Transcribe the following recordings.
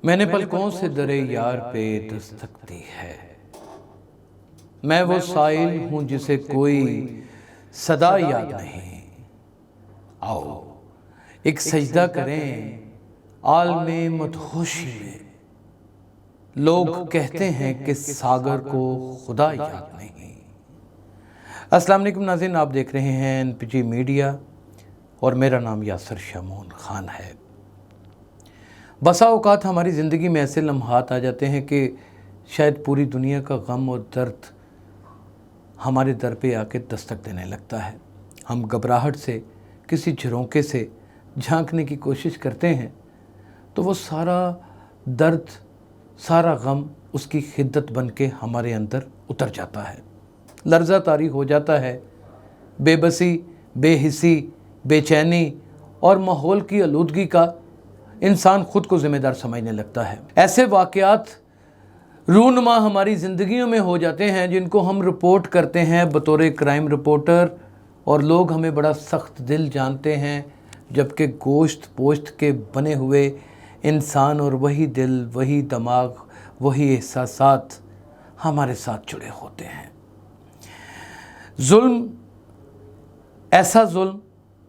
میں نے پلکوں سے درے یار پہ دستک دی ہے، میں وہ سائل ہوں جسے کوئی صدا یاد نہیں۔ آؤ ایک سجدہ کریں عالم مدہوشی میں، لوگ کہتے ہیں کہ ساگر کو خدا یاد نہیں۔ السلام علیکم ناظرین، آپ دیکھ رہے ہیں NPG میڈیا اور میرا نام یاسر شمعون خان ہے۔ بسا اوقات ہماری زندگی میں ایسے لمحات آ جاتے ہیں کہ شاید پوری دنیا کا غم اور درد ہمارے در پہ آ کے دستک دینے لگتا ہے۔ ہم گھبراہٹ سے کسی جھرونکے سے جھانکنے کی کوشش کرتے ہیں تو وہ سارا درد، سارا غم اس کی خدت بن کے ہمارے اندر اتر جاتا ہے، لرزہ طاری ہو جاتا ہے۔ بے بسی، بے حسی، بے چینی اور ماحول کی آلودگی کا انسان خود کو ذمہ دار سمجھنے لگتا ہے۔ ایسے واقعات رونما ہماری زندگیوں میں ہو جاتے ہیں جن کو ہم رپورٹ کرتے ہیں بطور کرائم رپورٹر، اور لوگ ہمیں بڑا سخت دل جانتے ہیں، جبکہ گوشت پوشت کے بنے ہوئے انسان اور وہی دل، وہی دماغ، وہی احساسات ہمارے ساتھ جڑے ہوتے ہیں۔ ظلم، ایسا ظلم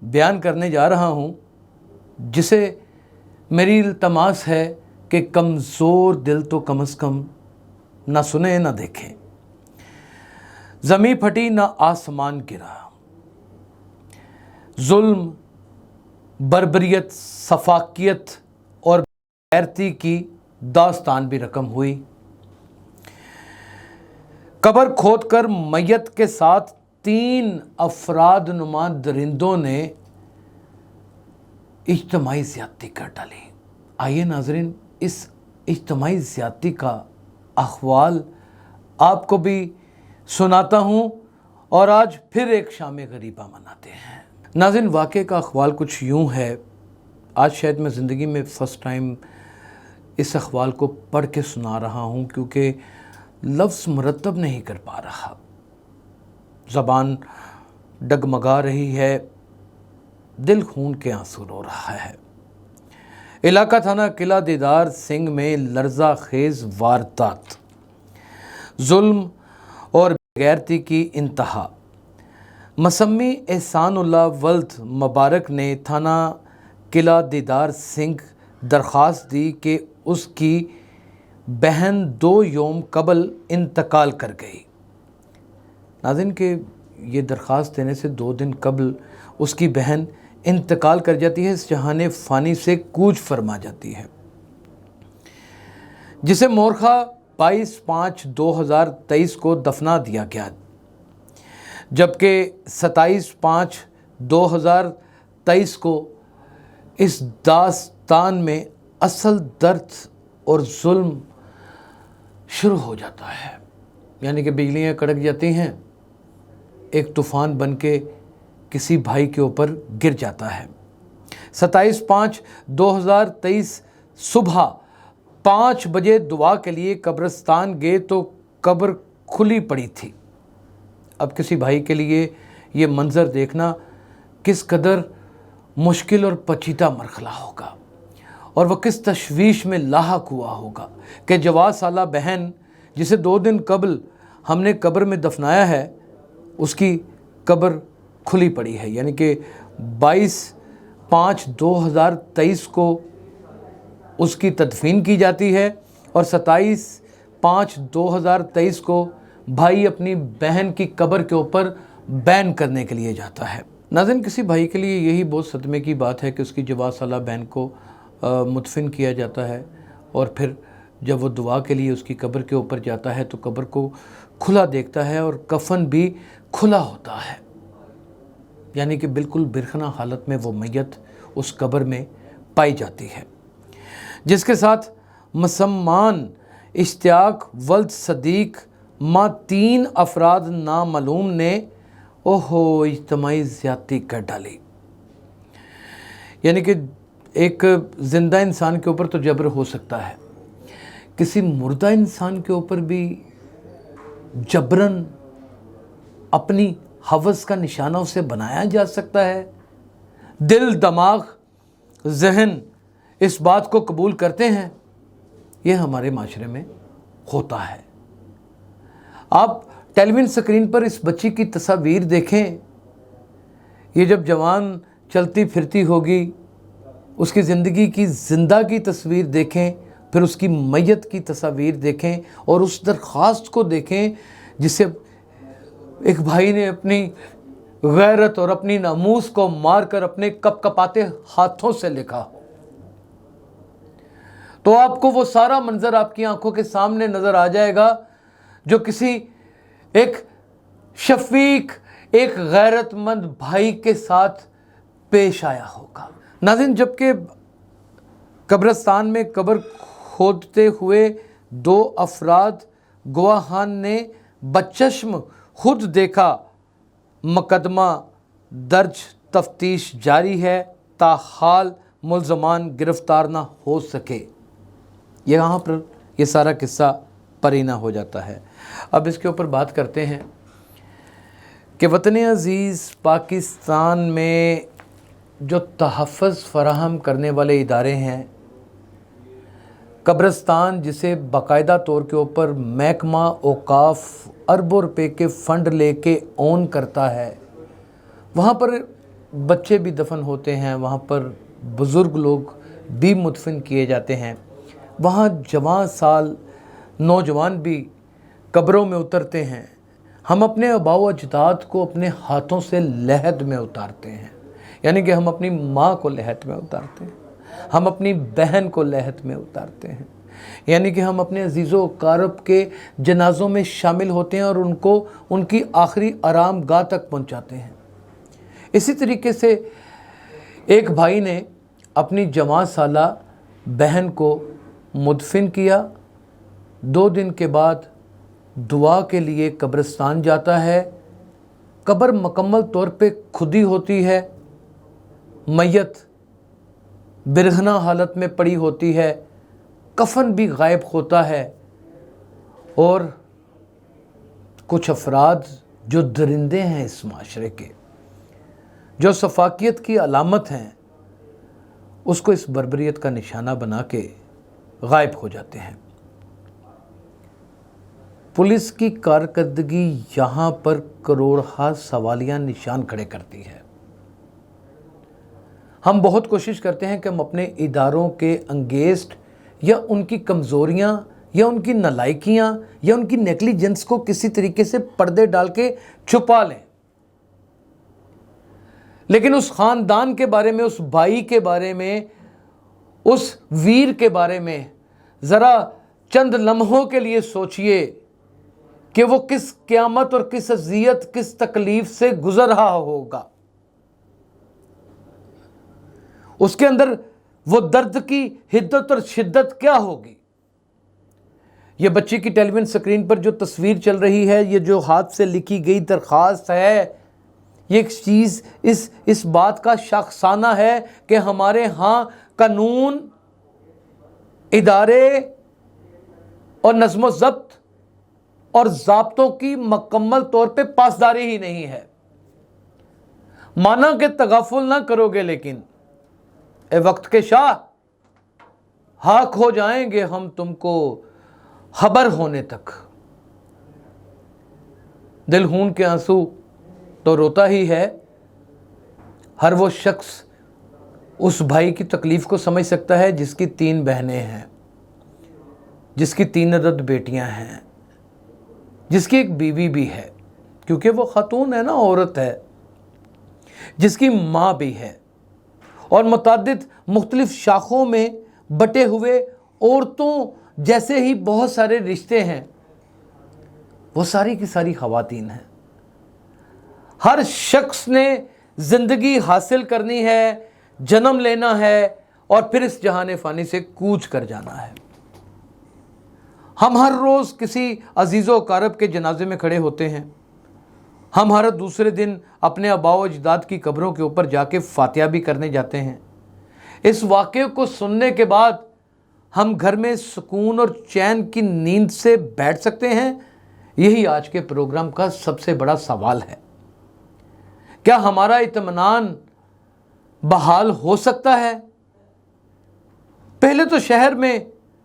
بیان کرنے جا رہا ہوں جسے میری التماس ہے کہ کمزور دل تو کم از کم نہ سنے نہ دیکھیں۔ زمیں پھٹی نہ آسمان گرا، ظلم، بربریت، سفاکیت اور غیرتی کی داستان بھی رقم ہوئی۔ قبر کھود کر میت کے ساتھ 3 افراد نما درندوں نے اجتماعی زیادتی کر ڈالی۔ آئیے ناظرین، اس اجتماعی زیادتی کا احوال آپ کو بھی سناتا ہوں، اور آج پھر ایک شام غریبہ مناتے ہیں۔ ناظرین، واقعے کا احوال کچھ یوں ہے۔ آج شاید میں زندگی میں فرسٹ ٹائم اس احوال کو پڑھ کے سنا رہا ہوں، کیونکہ لفظ مرتب نہیں کر پا رہا، زبان ڈگمگا رہی ہے، دل خون کے آنسو رو رہا ہے۔ علاقہ تھانہ قلعہ دیدار سنگھ میں لرزہ خیز واردات، ظلم اور غیرتی کی انتہا۔ مسمی احسان اللہ ولد مبارک نے تھانہ قلعہ دیدار سنگھ درخواست دی کہ اس کی بہن 2 یوم قبل انتقال کر گئی۔ ناظرین، کہ یہ درخواست دینے سے 2 دن قبل اس کی بہن انتقال کر جاتی ہے، اس جہان فانی سے کوچ فرما جاتی ہے، جسے مورخہ 22/5/2023 کو دفنا دیا گیا، جبکہ 27/5/2023 کو اس داستان میں اصل درد اور ظلم شروع ہو جاتا ہے۔ یعنی کہ بجلیاں کڑک جاتی ہیں، ایک طوفان بن کے کسی بھائی کے اوپر گر جاتا ہے۔ 27/5/2023 صبح 5 بجے دعا کے لیے قبرستان گئے تو قبر کھلی پڑی تھی۔ اب کسی بھائی کے لیے یہ منظر دیکھنا کس قدر مشکل اور پیچیدہ مرحلہ ہوگا، اور وہ کس تشویش میں لاحق ہوا ہوگا کہ جوان سالہ بہن جسے 2 دن قبل ہم نے قبر میں دفنایا ہے، اس کی قبر کھلی پڑی ہے۔ یعنی کہ 22/5/2023 کو اس کی تدفین کی جاتی ہے، اور 27/5/2023 کو بھائی اپنی بہن کی قبر کے اوپر بین کرنے کے لیے جاتا ہے۔ ناظرین، کسی بھائی کے لیے یہی بہت صدمے کی بات ہے کہ اس کی جوان سالہ بہن کو مدفن کیا جاتا ہے، اور پھر جب وہ دعا کے لیے اس کی قبر کے اوپر جاتا ہے تو قبر کو کھلا دیکھتا ہے، اور کفن بھی کھلا ہوتا ہے۔ یعنی کہ بالکل برہنہ حالت میں وہ میت اس قبر میں پائی جاتی ہے، جس کے ساتھ مسلمان اشتیاق ولد صدیق ماں 3 افراد نامعلوم نے اجتماعی زیادتی کر ڈالی۔ یعنی کہ ایک زندہ انسان کے اوپر تو جبر ہو سکتا ہے، کسی مردہ انسان کے اوپر بھی جبراً اپنی ہوس کا نشانہ اسے بنایا جا سکتا ہے۔ دل، دماغ، ذہن اس بات کو قبول کرتے ہیں یہ ہمارے معاشرے میں ہوتا ہے۔ آپ ٹیلی ویژن اسکرین پر اس بچی کی تصاویر دیکھیں، یہ جب جوان چلتی پھرتی ہوگی، اس کی زندگی کی زندہ کی تصویر دیکھیں، پھر اس کی میت کی تصاویر دیکھیں اور اس درخواست کو دیکھیں جسے ایک بھائی نے اپنی غیرت اور اپنی ناموس کو مار کر اپنے کپ کپاتے ہاتھوں سے لکھا، تو آپ کو وہ سارا منظر آپ کی آنکھوں کے سامنے نظر آ جائے گا جو کسی ایک شفیق، ایک غیرت مند بھائی کے ساتھ پیش آیا ہوگا۔ ناظرین، جبکہ قبرستان میں قبر کھودتے ہوئے 2 افراد گواہان نے بچشم خود دیکھا، مقدمہ درج، تفتیش جاری ہے، تاحال ملزمان گرفتار نہ ہو سکے۔ یہاں پر یہ سارا قصہ پرینہ ہو جاتا ہے۔ اب اس کے اوپر بات کرتے ہیں کہ وطن عزیز پاکستان میں جو تحفظ فراہم کرنے والے ادارے ہیں، قبرستان جسے باقاعدہ طور کے اوپر محکمہ اوقاف اربوں روپے کے فنڈ لے کے اون کرتا ہے، وہاں پر بچے بھی دفن ہوتے ہیں، وہاں پر بزرگ لوگ بھی مدفن کیے جاتے ہیں، وہاں جوان سال نوجوان بھی قبروں میں اترتے ہیں۔ ہم اپنے آباء و اجداد کو اپنے ہاتھوں سے لحد میں اتارتے ہیں، یعنی کہ ہم اپنی ماں کو لحد میں اتارتے ہیں، ہم اپنی بہن کو لحد میں اتارتے ہیں، یعنی کہ ہم اپنے عزیز و اقارب کے جنازوں میں شامل ہوتے ہیں اور ان کو ان کی آخری آرام گاہ تک پہنچاتے ہیں۔ اسی طریقے سے ایک بھائی نے اپنی جوان سالہ بہن کو مدفن کیا، 2 دن کے بعد دعا کے لیے قبرستان جاتا ہے، قبر مکمل طور پہ کھدی ہوتی ہے، میت برہنہ حالت میں پڑی ہوتی ہے، کفن بھی غائب ہوتا ہے، اور کچھ افراد جو درندے ہیں اس معاشرے کے، جو سفاکیت کی علامت ہیں، اس کو اس بربریت کا نشانہ بنا کے غائب ہو جاتے ہیں۔ پولیس کی کارکردگی یہاں پر کروڑہا سوالیہ نشان کھڑے کرتی ہے۔ ہم بہت کوشش کرتے ہیں کہ ہم اپنے اداروں کے انگیسٹ یا ان کی کمزوریاں یا ان کی نالائکیاں یا ان کی نیگلیجنس کو کسی طریقے سے پردے ڈال کے چھپا لیں، لیکن اس خاندان کے بارے میں، اس بھائی کے بارے میں، اس ویر کے بارے میں ذرا چند لمحوں کے لیے سوچئے کہ وہ کس قیامت اور کس اذیت، کس تکلیف سے گزر رہا ہوگا۔ اس کے اندر وہ درد کی حدت اور شدت کیا ہوگی۔ یہ بچی کی ٹیلی ویژن سکرین پر جو تصویر چل رہی ہے، یہ جو ہاتھ سے لکھی گئی درخواست ہے، یہ ایک چیز اس بات کا شاخسانہ ہے کہ ہمارے ہاں قانون، ادارے اور نظم و ضبط اور ضابطوں کی مکمل طور پہ پاسداری ہی نہیں ہے۔ مانا کہ تغافل نہ کرو گے، لیکن اے وقت کے شاہ، ہاک ہو جائیں گے ہم تم کو خبر ہونے تک۔ دل خون کے آنسو تو روتا ہی ہے، ہر وہ شخص اس بھائی کی تکلیف کو سمجھ سکتا ہے جس کی 3 بہنیں ہیں، جس کی 3 عدد بیٹیاں ہیں، جس کی ایک بیوی بھی ہے، کیونکہ وہ خاتون ہے نا، عورت ہے، جس کی ماں بھی ہے، اور متعدد مختلف شاخوں میں بٹے ہوئے عورتوں جیسے ہی بہت سارے رشتے ہیں، وہ ساری کی ساری خواتین ہیں۔ ہر شخص نے زندگی حاصل کرنی ہے، جنم لینا ہے اور پھر اس جہان فانی سے کوچ کر جانا ہے۔ ہم ہر روز کسی عزیز و اقارب کے جنازے میں کھڑے ہوتے ہیں، ہم ہر دوسرے دن اپنے آباء و اجداد کی قبروں کے اوپر جا کے فاتحہ بھی کرنے جاتے ہیں۔ اس واقعے کو سننے کے بعد ہم گھر میں سکون اور چین کی نیند سے بیٹھ سکتے ہیں؟ یہی آج کے پروگرام کا سب سے بڑا سوال ہے۔ کیا ہمارا اطمینان بحال ہو سکتا ہے؟ پہلے تو شہر میں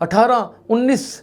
18-19